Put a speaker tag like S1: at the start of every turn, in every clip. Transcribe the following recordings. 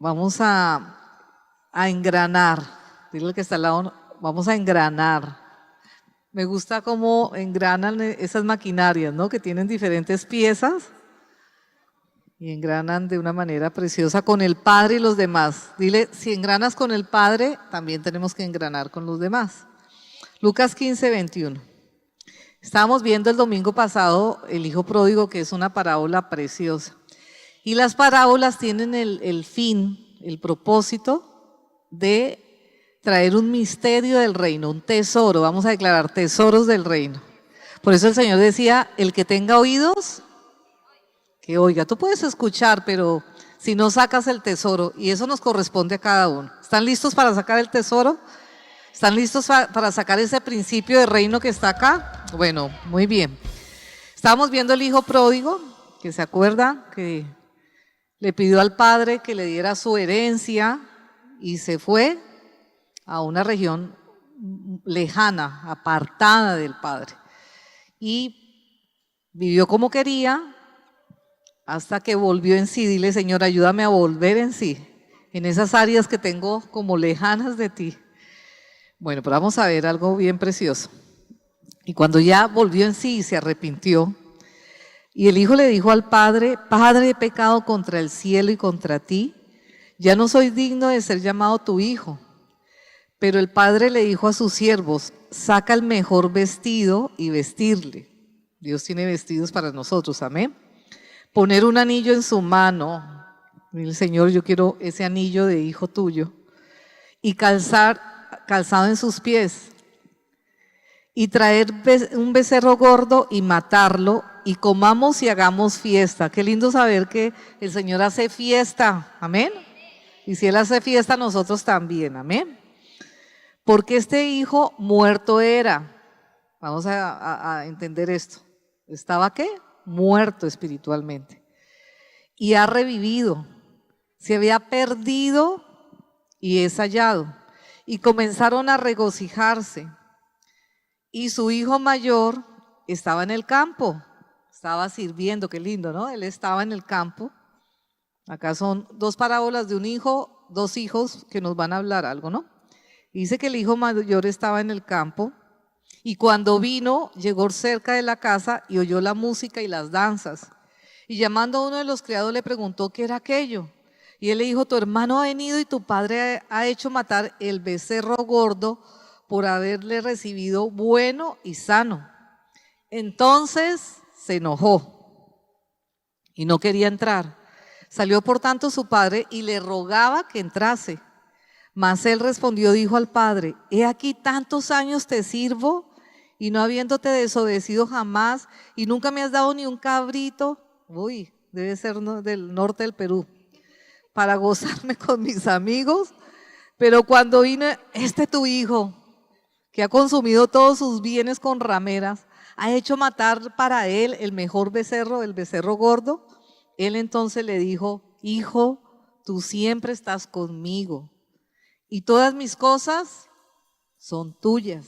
S1: Vamos a engranar. Dile al que está al lado, vamos a engranar. Me gusta cómo engranan esas maquinarias, ¿no? Que tienen diferentes piezas y engranan de una manera preciosa con el Padre y los demás. Dile, si engranas con el Padre, también tenemos que engranar con los demás. Lucas 15, 21. Estábamos viendo el domingo pasado el hijo pródigo, que es una parábola preciosa. Y las parábolas tienen el fin, el propósito de traer un misterio del reino, un tesoro. Vamos a declarar tesoros del reino. Por eso el Señor decía, el que tenga oídos, que oiga. Tú puedes escuchar, pero si no sacas el tesoro, y eso nos corresponde a cada uno. ¿Están listos para sacar el tesoro? ¿Están listos para sacar ese principio de reino que está acá? Bueno, muy bien. Estábamos viendo el hijo pródigo, que se acuerda que le pidió al padre que le diera su herencia y se fue a una región lejana, apartada del padre. Y vivió como quería hasta que volvió en sí. Dile, Señor, ayúdame a volver en sí, en esas áreas que tengo como lejanas de ti. Bueno, pero vamos a ver algo bien precioso. Y cuando ya volvió en sí y se arrepintió, y el hijo le dijo al padre, Padre, he pecado contra el cielo y contra ti, ya no soy digno de ser llamado tu hijo. Pero el padre le dijo a sus siervos, saca el mejor vestido y vestirle. Dios tiene vestidos para nosotros, amén. Poner un anillo en su mano, el Señor, yo quiero ese anillo de hijo tuyo, y calzado en sus pies, y traer un becerro gordo y matarlo, y comamos y hagamos fiesta. Qué lindo saber que el Señor hace fiesta, amén. Y si Él hace fiesta, nosotros también, amén. Porque este hijo muerto era. Vamos a entender esto. ¿Estaba qué? Muerto espiritualmente. Y ha revivido. Se había perdido y es hallado. Y comenzaron a regocijarse. Y su hijo mayor estaba en el campo. Estaba sirviendo, qué lindo, ¿no? Él estaba en el campo. Acá son dos parábolas de un hijo, dos hijos que nos van a hablar algo, ¿no? Dice que el hijo mayor estaba en el campo y cuando vino, llegó cerca de la casa y oyó la música y las danzas. Y llamando a uno de los criados le preguntó qué era aquello. Y él le dijo, tu hermano ha venido y tu padre ha hecho matar el becerro gordo por haberle recibido bueno y sano. Entonces se enojó y no quería entrar. Salió por tanto su padre y le rogaba que entrase. Mas él respondió, dijo al padre, he aquí tantos años te sirvo y no habiéndote desobedecido jamás y nunca me has dado ni un cabrito, uy, debe ser del norte del Perú, para gozarme con mis amigos, pero cuando vino tu hijo, que ha consumido todos sus bienes con rameras, ha hecho matar para él el mejor becerro, el becerro gordo, él entonces le dijo, hijo, tú siempre estás conmigo y todas mis cosas son tuyas.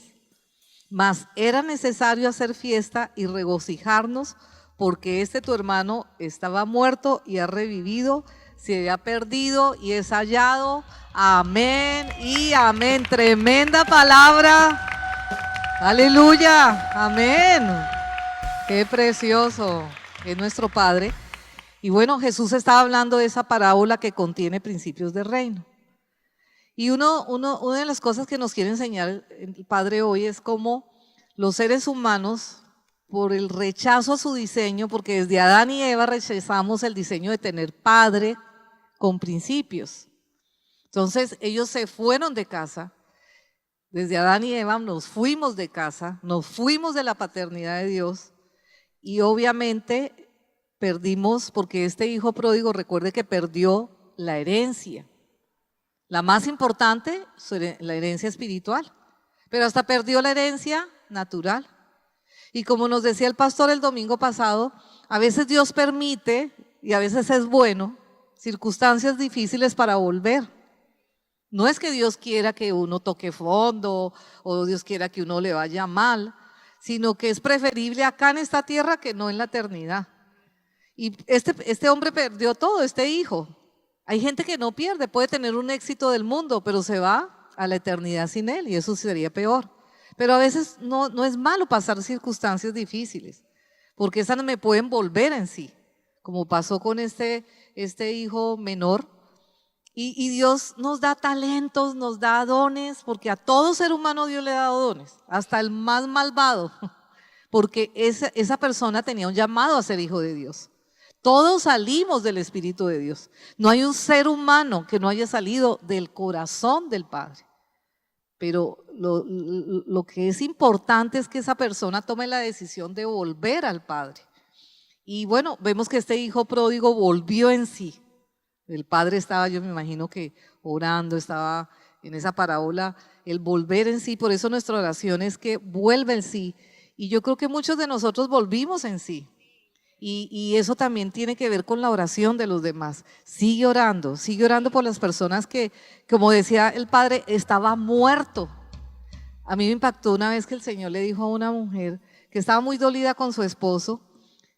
S1: Mas era necesario hacer fiesta y regocijarnos porque tu hermano estaba muerto y ha revivido, se había perdido y es hallado. Amén y amén. Tremenda palabra. Aleluya. Amén. Qué precioso es nuestro Padre. Y bueno, Jesús estaba hablando de esa parábola que contiene principios de reino. Y una de las cosas que nos quiere enseñar el Padre hoy es cómo los seres humanos, por el rechazo a su diseño, porque desde Adán y Eva rechazamos el diseño de tener padre con principios. Entonces ellos se fueron de casa, desde Adán y Eva nos fuimos de casa, nos fuimos de la paternidad de Dios y obviamente perdimos, porque este hijo pródigo, recuerde que perdió la herencia. La más importante, la herencia espiritual, pero hasta perdió la herencia natural. Y como nos decía el pastor el domingo pasado, a veces Dios permite, y a veces es bueno, circunstancias difíciles para volver. No es que Dios quiera que uno toque fondo, o Dios quiera que uno le vaya mal, sino que es preferible acá en esta tierra que no en la eternidad. Y este hombre perdió todo, este hijo. Hay gente que no pierde, puede tener un éxito del mundo, pero se va a la eternidad sin él y eso sería peor. Pero a veces no es malo pasar circunstancias difíciles, porque esas me pueden volver en sí, como pasó con este hijo menor. Y Dios nos da talentos, nos da dones, porque a todo ser humano Dios le ha dado dones, hasta el más malvado, porque esa persona tenía un llamado a ser hijo de Dios. Todos salimos del Espíritu de Dios. No hay un ser humano que no haya salido del corazón del Padre. Pero lo que es importante es que esa persona tome la decisión de volver al Padre. Y bueno, vemos que este hijo pródigo volvió en sí. El padre estaba, yo me imagino que orando, estaba en esa parábola, el volver en sí. Por eso nuestra oración es que vuelva en sí. Y yo creo que muchos de nosotros volvimos en sí. Y eso también tiene que ver con la oración de los demás. Sigue orando por las personas que, como decía el padre, estaba muerto. A mí me impactó una vez que el Señor le dijo a una mujer que estaba muy dolida con su esposo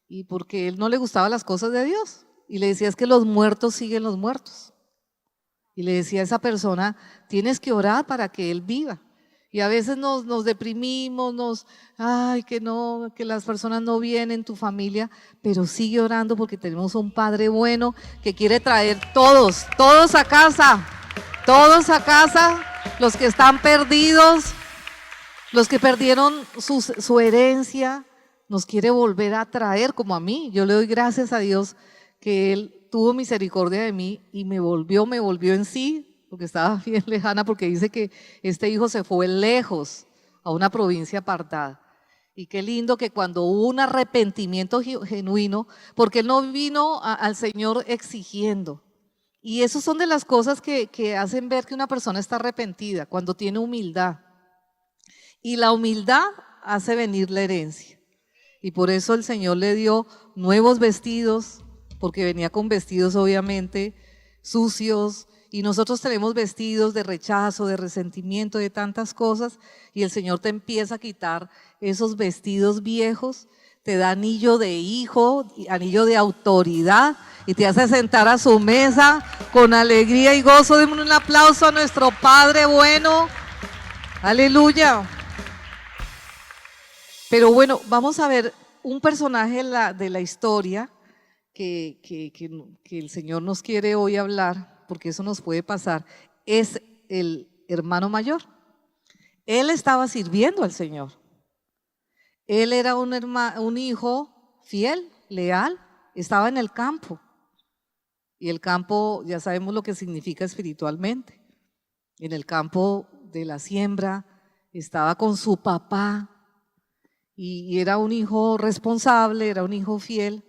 S1: y porque él no le gustaban las cosas de Dios. Y le decía, es que los muertos siguen los muertos. Y le decía a esa persona, tienes que orar para que él viva. Y a veces nos deprimimos, ay, que las personas no vienen, tu familia, pero sigue orando porque tenemos un Padre bueno que quiere traer todos a casa, los que están perdidos, los que perdieron su herencia, nos quiere volver a traer como a mí. Yo le doy gracias a Dios que Él tuvo misericordia de mí y me volvió en sí, porque estaba bien lejana, porque dice que este hijo se fue lejos a una provincia apartada. Y qué lindo que cuando hubo un arrepentimiento genuino, porque él no vino al Señor exigiendo. Y eso son de las cosas que hacen ver que una persona está arrepentida, cuando tiene humildad. Y la humildad hace venir la herencia. Y por eso el Señor le dio nuevos vestidos, porque venía con vestidos obviamente sucios, y nosotros tenemos vestidos de rechazo, de resentimiento, de tantas cosas, y el Señor te empieza a quitar esos vestidos viejos, te da anillo de hijo, anillo de autoridad, y te hace sentar a su mesa con alegría y gozo. Demos un aplauso a nuestro Padre bueno. Aleluya. Pero bueno, vamos a ver un personaje de la historia que el Señor nos quiere hoy hablar, porque eso nos puede pasar, es el hermano mayor. Él estaba sirviendo al Señor. Él era un hijo fiel, leal, estaba en el campo. Y el campo, ya sabemos lo que significa espiritualmente. En el campo de la siembra, estaba con su papá y era un hijo responsable, era un hijo fiel.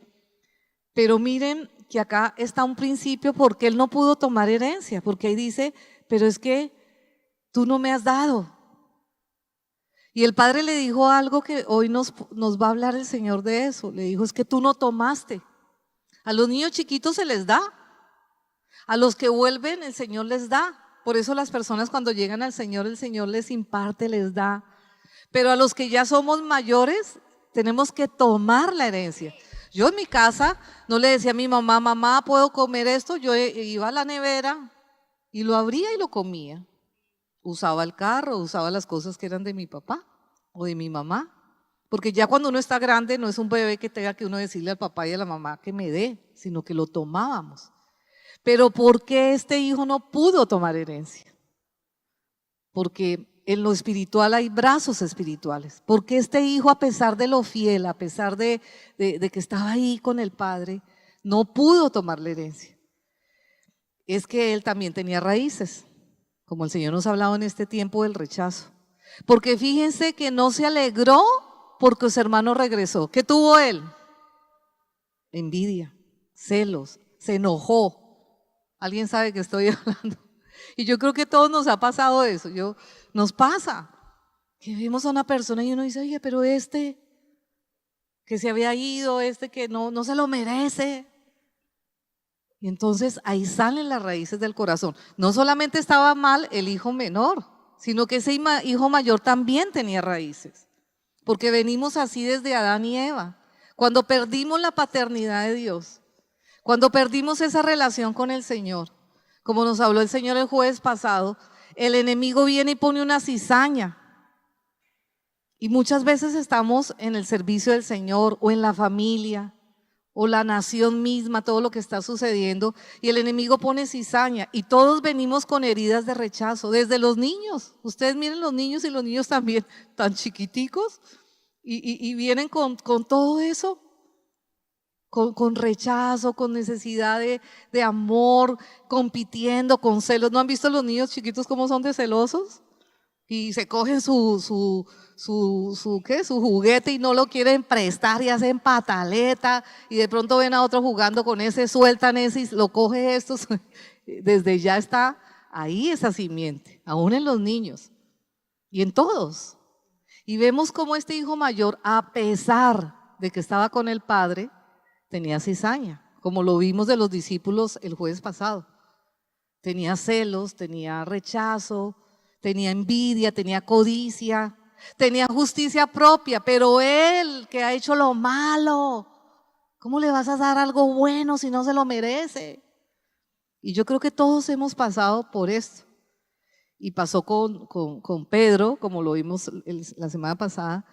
S1: Pero miren que acá está un principio porque él no pudo tomar herencia, porque ahí dice, pero es que tú no me has dado. Y el padre le dijo algo que hoy nos va a hablar el Señor de eso. Le dijo, es que tú no tomaste. A los niños chiquitos se les da. A los que vuelven, el Señor les da. Por eso las personas cuando llegan al Señor, el Señor les imparte, les da. Pero a los que ya somos mayores, tenemos que tomar la herencia. Yo en mi casa no le decía a mi mamá, mamá, ¿puedo comer esto? Yo iba a la nevera y lo abría y lo comía. Usaba el carro, usaba las cosas que eran de mi papá o de mi mamá. Porque ya cuando uno está grande no es un bebé que tenga que uno decirle al papá y a la mamá que me dé, sino que lo tomábamos. Pero ¿por qué este hijo no pudo tomar herencia? Porque en lo espiritual hay brazos espirituales. Porque este hijo, a pesar de lo fiel, a pesar de que estaba ahí con el padre, no pudo tomar la herencia. Es que él también tenía raíces, como el Señor nos ha hablado en este tiempo del rechazo. Porque fíjense que no se alegró porque su hermano regresó. ¿Qué tuvo él? Envidia, celos, se enojó. ¿Alguien sabe que estoy hablando? Y yo creo que a todos nos ha pasado eso. Nos pasa que vemos a una persona y uno dice, oye, pero que se había ido, que no se lo merece. Y entonces ahí salen las raíces del corazón. No solamente estaba mal el hijo menor, sino que ese hijo mayor también tenía raíces. Porque venimos así desde Adán y Eva. Cuando perdimos la paternidad de Dios, Cuando perdimos esa relación con el Señor, como nos habló el Señor el jueves pasado, el enemigo viene y pone una cizaña. Y muchas veces estamos en el servicio del Señor o en la familia o la nación misma, todo lo que está sucediendo, y el enemigo pone cizaña y todos venimos con heridas de rechazo, desde los niños. Ustedes miren los niños y los niños también tan chiquiticos y vienen con todo eso, con rechazo, con necesidad de amor, compitiendo, con celos. ¿No han visto los niños chiquitos cómo son de celosos? Y se cogen su juguete y no lo quieren prestar y hacen pataleta y de pronto ven a otro jugando con ese, sueltan ese y lo coge estos. Desde ya está ahí esa simiente, aún en los niños y en todos. Y vemos cómo este hijo mayor, a pesar de que estaba con el padre, tenía cizaña, como lo vimos de los discípulos el jueves pasado. Tenía celos, tenía rechazo, tenía envidia, tenía codicia, tenía justicia propia, pero él que ha hecho lo malo, ¿cómo le vas a dar algo bueno si no se lo merece? Y yo creo que todos hemos pasado por esto. Y pasó con Pedro, como lo vimos la semana pasada,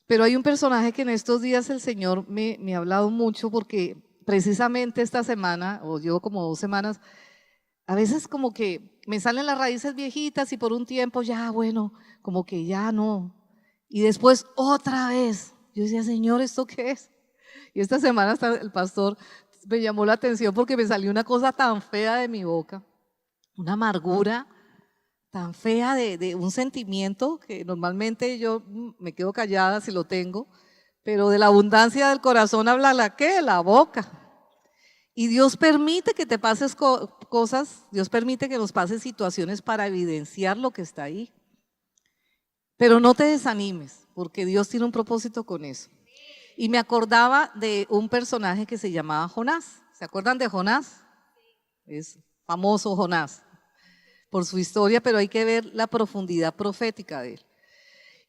S1: pero hay un personaje que en estos días el Señor me ha hablado mucho porque precisamente esta semana, o llevo como 2 semanas, a veces como que me salen las raíces viejitas y por un tiempo ya, bueno, como que ya no. Y después otra vez, yo decía, Señor, ¿esto qué es? Y esta semana hasta el pastor me llamó la atención porque me salió una cosa tan fea de mi boca, una amargura tan fea de un sentimiento que normalmente yo me quedo callada si lo tengo, pero de la abundancia del corazón habla la boca. Y Dios permite que te pases cosas, Dios permite que nos pases situaciones para evidenciar lo que está ahí. Pero no te desanimes, porque Dios tiene un propósito con eso. Y me acordaba de un personaje que se llamaba Jonás. ¿Se acuerdan de Jonás? Es famoso Jonás por su historia, pero hay que ver la profundidad profética de él.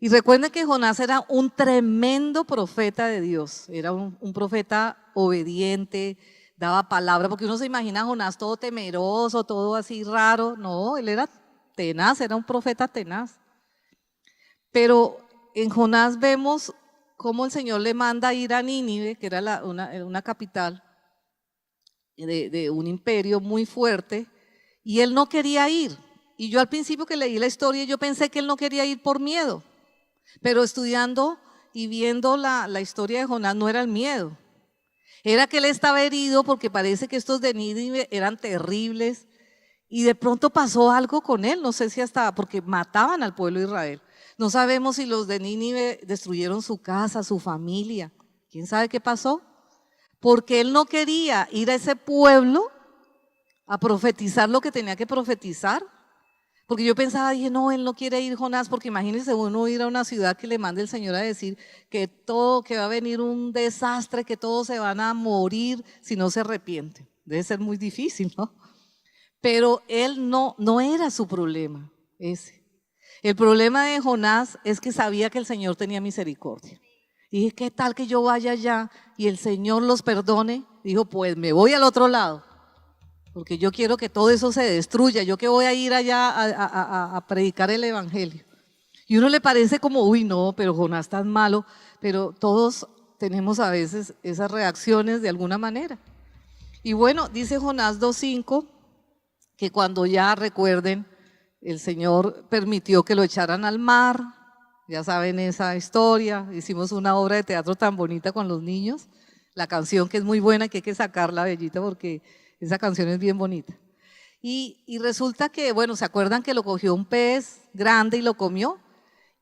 S1: Y recuerden que Jonás era un tremendo profeta de Dios, era un profeta obediente, daba palabra, porque uno se imagina a Jonás todo temeroso, todo así raro. No, él era tenaz, era un profeta tenaz. Pero en Jonás vemos cómo el Señor le manda ir a Nínive, que era una capital de un imperio muy fuerte, y él no quería ir. Y yo al principio que leí la historia, yo pensé que él no quería ir por miedo, pero estudiando y viendo la historia de Jonás, no era el miedo. Era que él estaba herido porque parece que estos de Nínive eran terribles y de pronto pasó algo con él, no sé si hasta porque mataban al pueblo de Israel. No sabemos si los de Nínive destruyeron su casa, su familia. ¿Quién sabe qué pasó? Porque él no quería ir a ese pueblo a profetizar lo que tenía que profetizar. Porque yo pensaba, dije, no, él no quiere ir Jonás, porque imagínense uno ir a una ciudad que le mande el Señor a decir que va a venir un desastre, que todos se van a morir si no se arrepienten. Debe ser muy difícil, ¿no? Pero él no era su problema ese. El problema de Jonás es que sabía que el Señor tenía misericordia. Y dije, ¿qué tal que yo vaya allá y el Señor los perdone? Dijo, pues me voy al otro lado, porque yo quiero que todo eso se destruya, yo que voy a ir allá a predicar el evangelio. Y uno le parece como, uy no, pero Jonás tan malo, pero todos tenemos a veces esas reacciones de alguna manera. Y bueno, dice Jonás 2:5, que cuando ya recuerden, el Señor permitió que lo echaran al mar, ya saben esa historia, hicimos una obra de teatro tan bonita con los niños, la canción que es muy buena, que hay que sacarla, Bellita, porque esa canción es bien bonita. Y resulta que, bueno, ¿se acuerdan que lo cogió un pez grande y lo comió?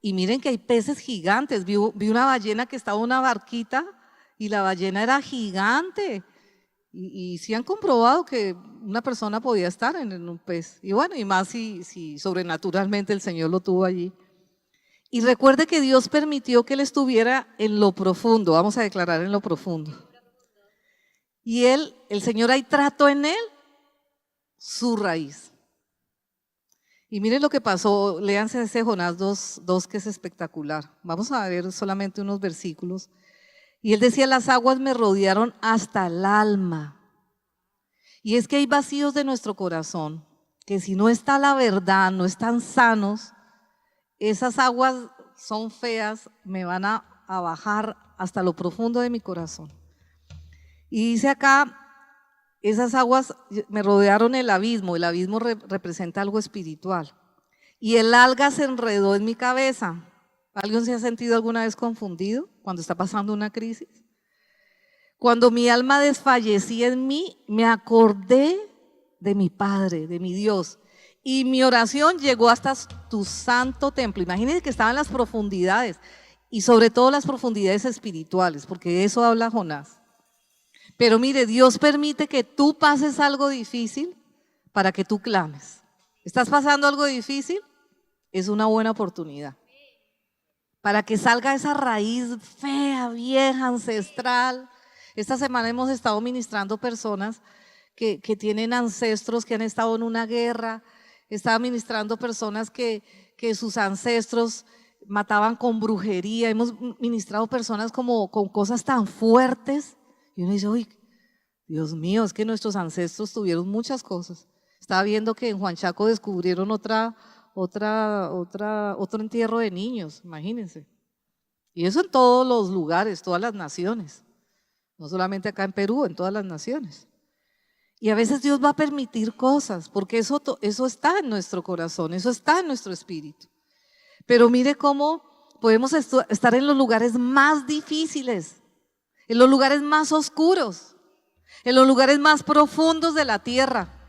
S1: Y miren que hay peces gigantes. Vi una ballena que estaba en una barquita y la ballena era gigante. Y sí han comprobado que una persona podía estar en un pez. Y bueno, y más si sobrenaturalmente el Señor lo tuvo allí. Y recuerde que Dios permitió que él estuviera en lo profundo. Vamos a declarar en lo profundo. Y el Señor ahí trató en él su raíz. Y miren lo que pasó, léanse ese Jonás 2 que es espectacular. Vamos a ver solamente unos versículos. Y él decía, las aguas me rodearon hasta el alma. Y es que hay vacíos de nuestro corazón, que si no está la verdad, no están sanos, esas aguas son feas, me van a bajar hasta lo profundo de mi corazón. Y dice acá, esas aguas me rodearon el abismo representa algo espiritual. Y el alga se enredó en mi cabeza. ¿Alguien se ha sentido alguna vez confundido cuando está pasando una crisis? Cuando mi alma desfallecía en mí, me acordé de mi Padre, de mi Dios. Y mi oración llegó hasta tu santo templo. Imagínense que estaba en las profundidades y sobre todo las profundidades espirituales, porque de eso habla Jonás. Pero mire, Dios permite que tú pases algo difícil para que tú clames. ¿Estás pasando algo difícil? Es una buena oportunidad para que salga esa raíz fea, vieja, ancestral. Esta semana hemos estado ministrando personas que tienen ancestros que han estado en una guerra. Estaba ministrando personas que sus ancestros mataban con brujería. Hemos ministrado personas como con cosas tan fuertes. Y uno dice, uy, Dios mío, es que nuestros ancestros tuvieron muchas cosas. Estaba viendo que en Juan Chaco descubrieron otro entierro de niños, imagínense. Y eso en todos los lugares, todas las naciones. No solamente acá en Perú, en todas las naciones. Y a veces Dios va a permitir cosas, porque eso está en nuestro corazón, eso está en nuestro espíritu. Pero mire cómo podemos estar en los lugares más difíciles, en los lugares más oscuros, en los lugares más profundos de la tierra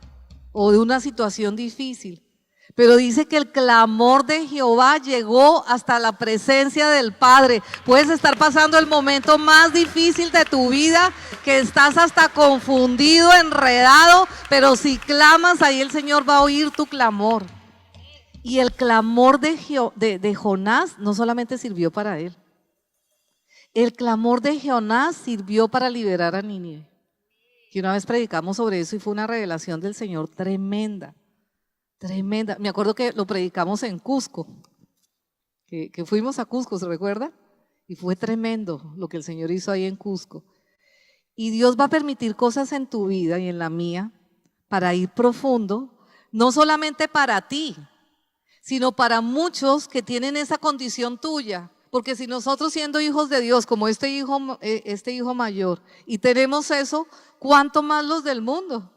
S1: o de una situación difícil. Pero dice que el clamor de Jehová llegó hasta la presencia del Padre. Puedes estar pasando el momento más difícil de tu vida, que estás hasta confundido, enredado, pero si clamas, ahí el Señor va a oír tu clamor. Y el clamor de Jonás no solamente sirvió para él. El clamor de Jonás sirvió para liberar a Nínive. Que una vez predicamos sobre eso y fue una revelación del Señor tremenda. Tremenda. Me acuerdo que lo predicamos en Cusco, que fuimos a Cusco, ¿se recuerda? Y fue tremendo lo que el Señor hizo ahí en Cusco. Y Dios va a permitir cosas en tu vida y en la mía para ir profundo, no solamente para ti, sino para muchos que tienen esa condición tuya. Porque si nosotros siendo hijos de Dios, como este hijo mayor, y tenemos eso, ¿cuánto más los del mundo?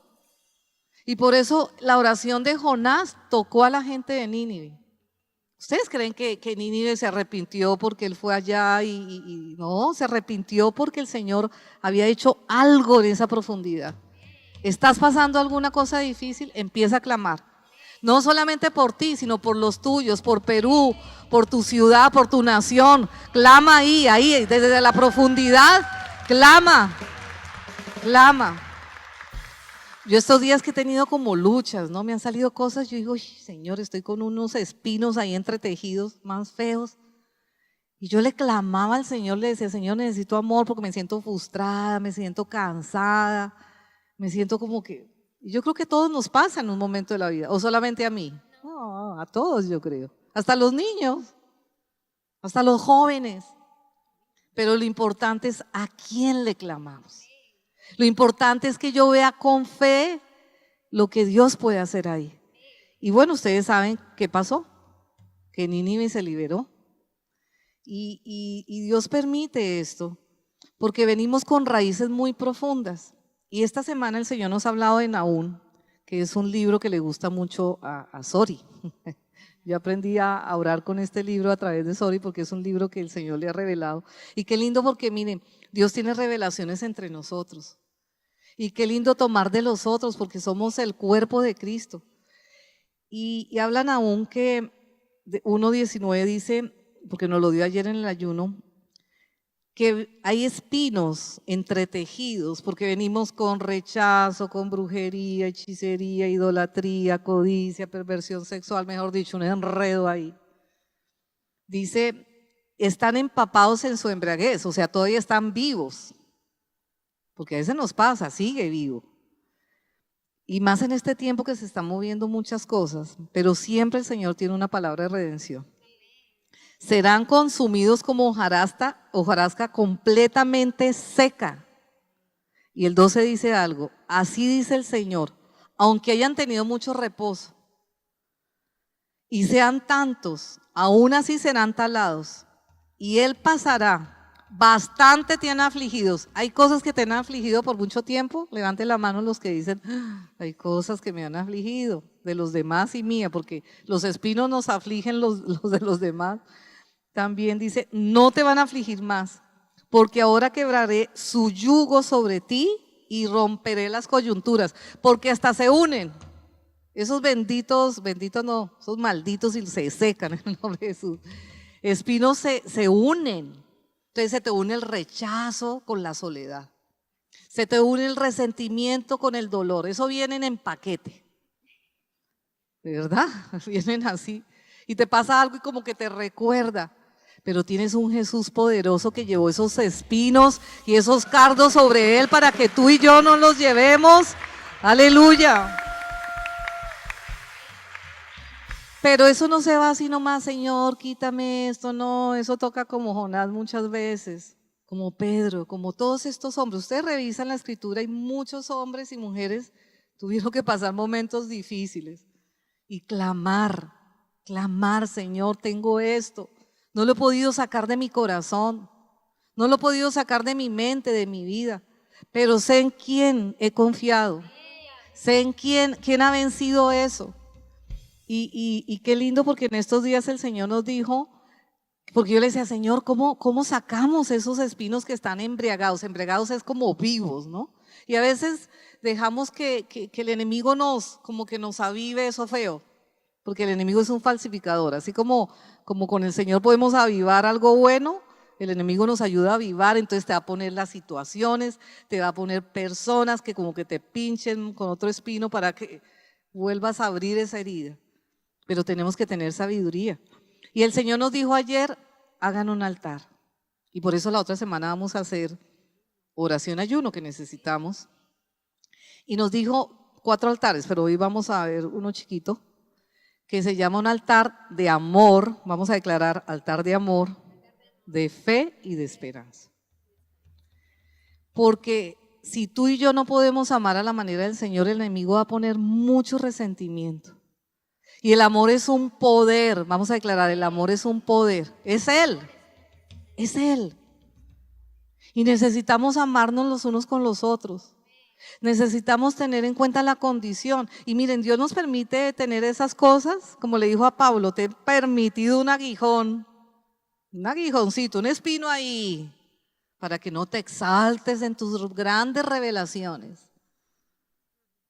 S1: Y por eso la oración de Jonás tocó a la gente de Nínive. ¿Ustedes creen que Nínive se arrepintió porque él fue allá? Y no, se arrepintió porque el Señor había hecho algo en esa profundidad. ¿Estás pasando alguna cosa difícil? Empieza a clamar. No solamente por ti, sino por los tuyos, por Perú, por tu ciudad, por tu nación. Clama ahí, desde la profundidad, clama. Yo estos días que he tenido como luchas, ¿no? Me han salido cosas, yo digo, uy, Señor, estoy con unos espinos ahí entretejidos más feos. Y yo le clamaba al Señor, le decía, Señor, necesito amor porque me siento frustrada, me siento cansada, me siento como que… Y yo creo que a todos nos pasa en un momento de la vida, o solamente a mí. No, a todos yo creo. Hasta los niños, hasta los jóvenes. Pero lo importante es a quién le clamamos. Lo importante es que yo vea con fe lo que Dios puede hacer ahí. Y bueno, ustedes saben qué pasó, que Nínive se liberó. Y Dios permite esto, porque venimos con raíces muy profundas. Y esta semana el Señor nos ha hablado de Nahum, que es un libro que le gusta mucho a Sori. Yo aprendí a orar con este libro a través de Sori porque es un libro que el Señor le ha revelado. Y qué lindo porque miren, Dios tiene revelaciones entre nosotros. Y qué lindo tomar de los otros porque somos el cuerpo de Cristo. Y hablan aún que 1:19 dice, porque nos lo dio ayer en el ayuno, que hay espinos entretejidos porque venimos con rechazo, con brujería, hechicería, idolatría, codicia, perversión sexual, mejor dicho, un enredo ahí. Dice, están empapados en su embriaguez, o sea, todavía están vivos, porque a veces nos pasa, sigue vivo. Y más en este tiempo que se están moviendo muchas cosas, pero siempre el Señor tiene una palabra de redención. Serán consumidos como hojarasca completamente seca. Y el 12 dice algo, así dice el Señor, aunque hayan tenido mucho reposo y sean tantos, aún así serán talados, y Él pasará. Bastante te han afligidos. ¿Hay cosas que te han afligido por mucho tiempo? Levanten la mano los que dicen, hay cosas que me han afligido, de los demás y mía, porque los espinos nos afligen los de los demás. También dice, no te van a afligir más, porque ahora quebraré su yugo sobre ti y romperé las coyunturas, porque hasta se unen. Esos benditos no, esos malditos y se secan en el nombre de Jesús. Espinos se unen. Entonces se te une el rechazo con la soledad. Se te une el resentimiento con el dolor. Eso vienen en paquete. ¿De verdad? Vienen así. Y te pasa algo y como que te recuerda. Pero tienes un Jesús poderoso que llevó esos espinos y esos cardos sobre Él para que tú y yo no los llevemos. Aleluya. Pero eso no se va así nomás, Señor, quítame esto, no, eso toca como Jonás muchas veces, como Pedro, como todos estos hombres. Ustedes revisan la escritura y muchos hombres y mujeres tuvieron que pasar momentos difíciles y clamar, Señor, tengo esto, no lo he podido sacar de mi corazón, no lo he podido sacar de mi mente, de mi vida, pero sé en quién he confiado, sé en quién ha vencido eso. Y qué lindo porque en estos días el Señor nos dijo, porque yo le decía, Señor, ¿cómo sacamos esos espinos que están embriagados? Embriagados es como vivos, ¿no? Y a veces dejamos que el enemigo como que nos avive eso feo, porque el enemigo es un falsificador. Así como con el Señor podemos avivar algo bueno, el enemigo nos ayuda a avivar, entonces te va a poner las situaciones, te va a poner personas que como que te pinchen con otro espino para que vuelvas a abrir esa herida. Pero tenemos que tener sabiduría. Y el Señor nos dijo ayer, hagan un altar. Y por eso la otra semana vamos a hacer oración ayuno que necesitamos. Y nos dijo 4 altares, pero hoy vamos a ver uno chiquito, que se llama un altar de amor. Vamos a declarar altar de amor, de fe y de esperanza. Porque si tú y yo no podemos amar a la manera del Señor, el enemigo va a poner mucho resentimiento. Y el amor es un poder, vamos a declarar, el amor es un poder, es Él. Y necesitamos amarnos los unos con los otros, necesitamos tener en cuenta la condición. Y miren, Dios nos permite tener esas cosas, como le dijo a Pablo, te he permitido un aguijoncito, un espino ahí, para que no te exaltes en tus grandes revelaciones,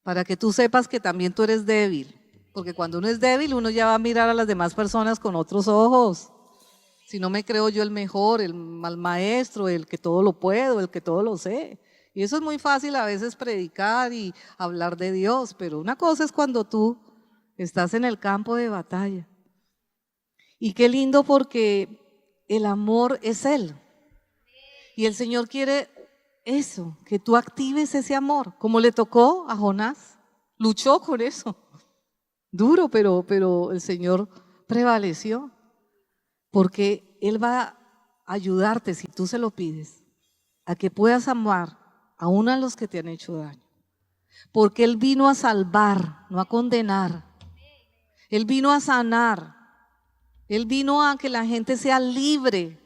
S1: para que tú sepas que también tú eres débil. Porque cuando uno es débil, uno ya va a mirar a las demás personas con otros ojos. Si no me creo yo el mejor, el mal maestro, el que todo lo puedo, el que todo lo sé. Y eso es muy fácil a veces predicar y hablar de Dios, pero una cosa es cuando tú estás en el campo de batalla. Y qué lindo porque el amor es Él. Y el Señor quiere eso, que tú actives ese amor, como le tocó a Jonás. Luchó con eso. Duro, pero el Señor prevaleció, porque Él va a ayudarte, si tú se lo pides, a que puedas amar aún a los que te han hecho daño, porque Él vino a salvar, no a condenar. Él vino a sanar, Él vino a que la gente sea libre,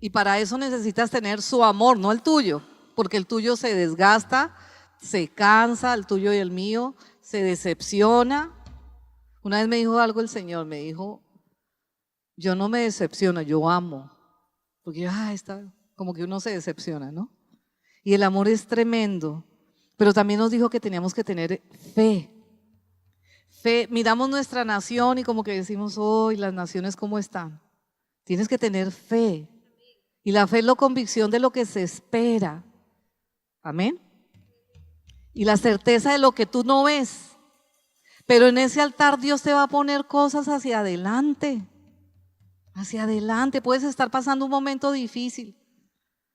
S1: y para eso necesitas tener su amor, no el tuyo, porque el tuyo se desgasta, se cansa, el tuyo y el mío se decepciona. Una vez me dijo algo el Señor, me dijo, yo no me decepciono, yo amo. Porque como que uno se decepciona, ¿no? Y el amor es tremendo, pero también nos dijo que teníamos que tener fe. Fe, miramos nuestra nación y como que decimos, hoy las naciones ¿cómo están? Tienes que tener fe. Y la fe es la convicción de lo que se espera. Amén. Y la certeza de lo que tú no ves. Pero en ese altar Dios te va a poner cosas hacia adelante. Hacia adelante. Puedes estar pasando un momento difícil,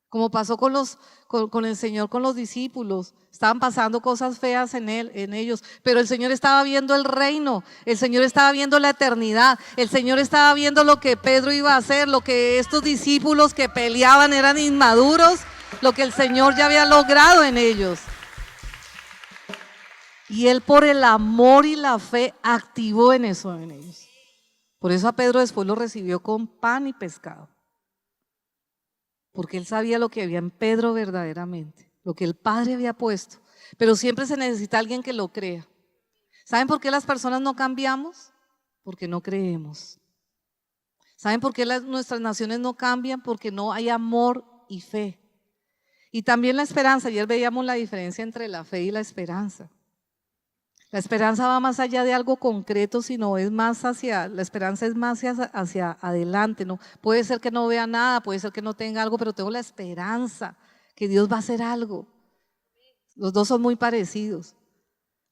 S1: como pasó con el Señor, con los discípulos. Estaban pasando cosas feas en ellos, pero el Señor estaba viendo el reino, el Señor estaba viendo la eternidad, el Señor estaba viendo lo que Pedro iba a hacer, lo que estos discípulos que peleaban eran inmaduros, lo que el Señor ya había logrado en ellos. Y Él por el amor y la fe activó en eso en ellos. Por eso a Pedro después lo recibió con pan y pescado. Porque Él sabía lo que había en Pedro verdaderamente, lo que el Padre había puesto. Pero siempre se necesita alguien que lo crea. ¿Saben por qué las personas no cambiamos? Porque no creemos. ¿Saben por qué nuestras naciones no cambian? Porque no hay amor y fe. Y también la esperanza. Ayer veíamos la diferencia entre la fe y la esperanza. La esperanza va más allá de algo concreto, sino es más la esperanza es más hacia adelante, ¿no? Puede ser que no vea nada, puede ser que no tenga algo, pero tengo la esperanza que Dios va a hacer algo. Los dos son muy parecidos.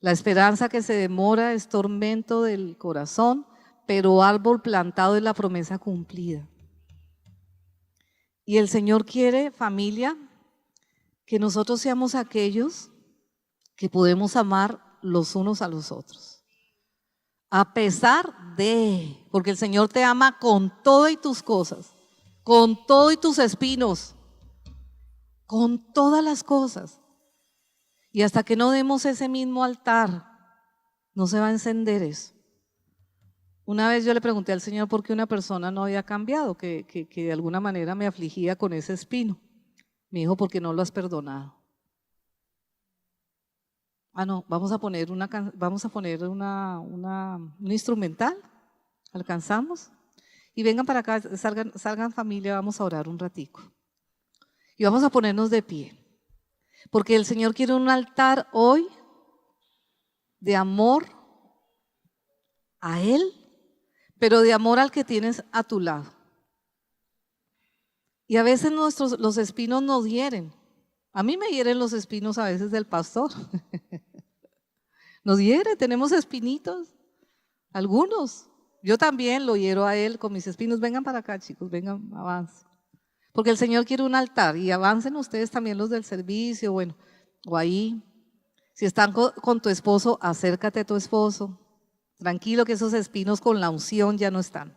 S1: La esperanza que se demora es tormento del corazón, pero árbol plantado es la promesa cumplida. Y el Señor quiere, familia, que nosotros seamos aquellos que podemos amar los unos a los otros. A pesar de, porque el Señor te ama con todo y tus cosas, con todo y tus espinos, con todas las cosas. Y hasta que no demos ese mismo altar, no se va a encender eso. Una vez yo le pregunté al Señor por qué una persona no había cambiado, que de alguna manera me afligía con ese espino. Me dijo, porque no lo has perdonado. No, vamos a poner un instrumental, alcanzamos, y vengan para acá, salgan familia, vamos a orar un ratico. Y vamos a ponernos de pie, porque el Señor quiere un altar hoy de amor a Él, pero de amor al que tienes a tu lado. Y a veces los espinos nos hieren. A mí me hieren los espinos a veces del pastor. Nos hiere, tenemos espinitos, algunos. Yo también lo hiero a él con mis espinos. Vengan para acá, chicos, vengan, avancen. Porque el Señor quiere un altar y avancen ustedes también los del servicio, bueno, o ahí. Si están con tu esposo, acércate a tu esposo. Tranquilo que esos espinos con la unción ya no están.